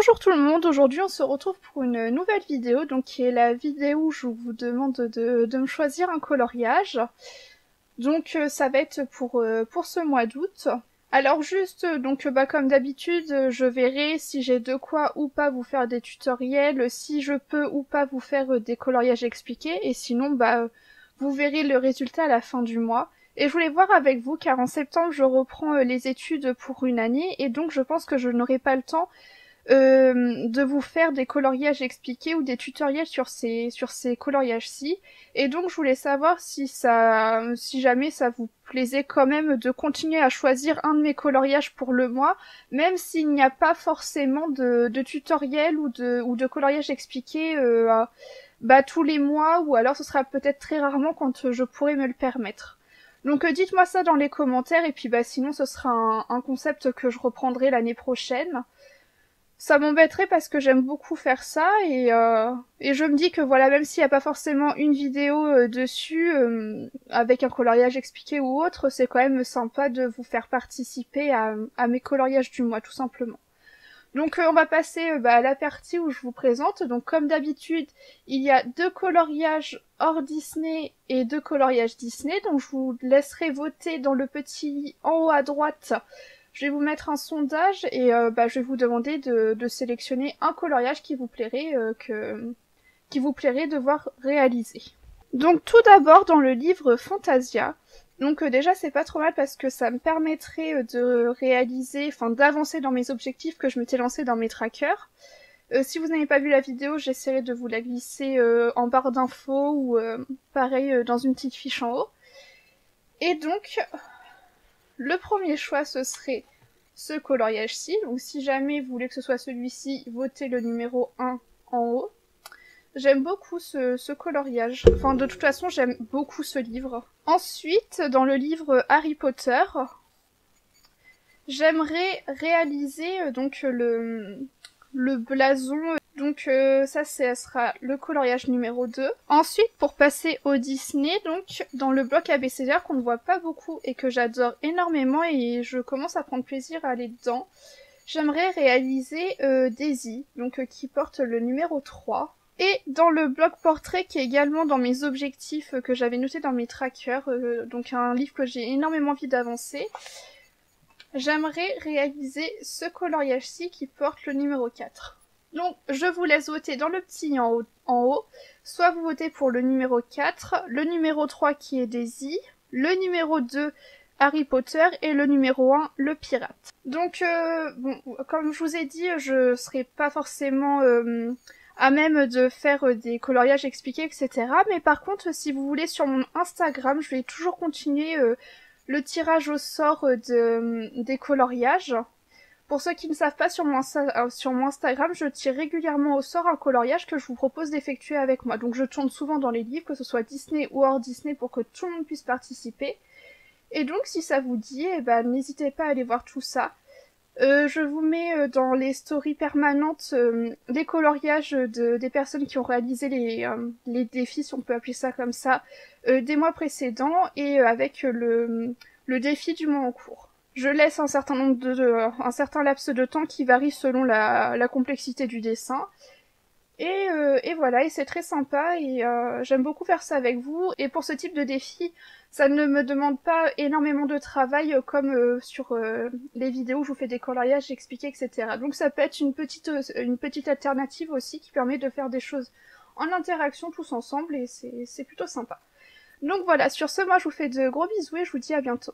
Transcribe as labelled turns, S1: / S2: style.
S1: Bonjour tout le monde, aujourd'hui on se retrouve pour une nouvelle vidéo, donc qui est la vidéo où je vous demande de me choisir un coloriage. Donc ça va être pour ce mois d'août. Alors juste, comme d'habitude, je verrai si j'ai de quoi ou pas vous faire des tutoriels, si je peux ou pas vous faire des coloriages expliqués, et sinon vous verrez le résultat à la fin du mois. Et je voulais voir avec vous car en septembre je reprends les études pour une année, et donc je pense que je n'aurai pas le temps de vous faire des coloriages expliqués ou des tutoriels sur ces coloriages-ci. Et donc je voulais savoir si jamais ça vous plaisait quand même de continuer à choisir un de mes coloriages pour le mois, même s'il n'y a pas forcément de tutoriel ou de coloriage expliqué tous les mois, ou alors ce sera peut-être très rarement quand je pourrai me le permettre. Donc dites-moi ça dans les commentaires, et puis sinon ce sera un concept que je reprendrai l'année prochaine. Ça m'embêterait parce que j'aime beaucoup faire ça, et je me dis que voilà, même s'il n'y a pas forcément une vidéo dessus, avec un coloriage expliqué ou autre, c'est quand même sympa de vous faire participer à mes coloriages du mois, tout simplement. Donc on va passer à la partie où je vous présente. Donc comme d'habitude, il y a 2 coloriages hors Disney et 2 coloriages Disney, donc je vous laisserai voter dans le petit en haut à droite. Je vais vous mettre un sondage et je vais vous demander de sélectionner un coloriage qui vous plairait de voir réaliser. Donc tout d'abord dans le livre Fantasia. Donc déjà c'est pas trop mal parce que ça me permettrait de réaliser, d'avancer dans mes objectifs que je m'étais lancé dans mes trackers. Si vous n'avez pas vu la vidéo, j'essaierai de vous la glisser en barre d'infos ou pareil dans une petite fiche en haut. Et donc le premier choix, ce serait ce coloriage-ci. Donc si jamais vous voulez que ce soit celui-ci, votez le numéro 1 en haut. J'aime beaucoup ce coloriage. Enfin, de toute façon, j'aime beaucoup ce livre. Ensuite, dans le livre Harry Potter, j'aimerais réaliser le blason. Donc ça sera le coloriage numéro 2. Ensuite, pour passer au Disney, donc dans le bloc abécédaire qu'on ne voit pas beaucoup et que j'adore énormément et je commence à prendre plaisir à aller dedans, j'aimerais réaliser Daisy, donc qui porte le numéro 3. Et dans le bloc portrait qui est également dans mes objectifs que j'avais noté dans mes trackers, donc un livre que j'ai énormément envie d'avancer, j'aimerais réaliser ce coloriage-ci qui porte le numéro 4. Donc je vous laisse voter dans le petit en haut, soit vous votez pour le numéro 4, le numéro 3 qui est Daisy, le numéro 2 Harry Potter et le numéro 1 le pirate. Donc comme je vous ai dit, je serai pas forcément à même de faire des coloriages expliqués, etc. Mais par contre, si vous voulez, sur mon Instagram, je vais toujours continuer le tirage au sort des coloriages. Pour ceux qui ne savent pas, sur mon Instagram, je tire régulièrement au sort un coloriage que je vous propose d'effectuer avec moi. Donc je tourne souvent dans les livres, que ce soit Disney ou hors Disney, pour que tout le monde puisse participer. Et donc si ça vous dit, n'hésitez pas à aller voir tout ça. Je vous mets dans les stories permanentes les coloriages des personnes qui ont réalisé les défis, si on peut appeler ça comme ça, des mois précédents, et avec le défi du mois en cours. Je laisse un certain laps de temps qui varie selon la complexité du dessin. Et voilà, et c'est très sympa, et j'aime beaucoup faire ça avec vous. Et pour ce type de défi, ça ne me demande pas énormément de travail comme sur les vidéos où je vous fais des coloriages expliqués, etc. Donc ça peut être une petite alternative aussi qui permet de faire des choses en interaction tous ensemble, et c'est plutôt sympa. Donc voilà, sur ce, moi je vous fais de gros bisous et je vous dis à bientôt.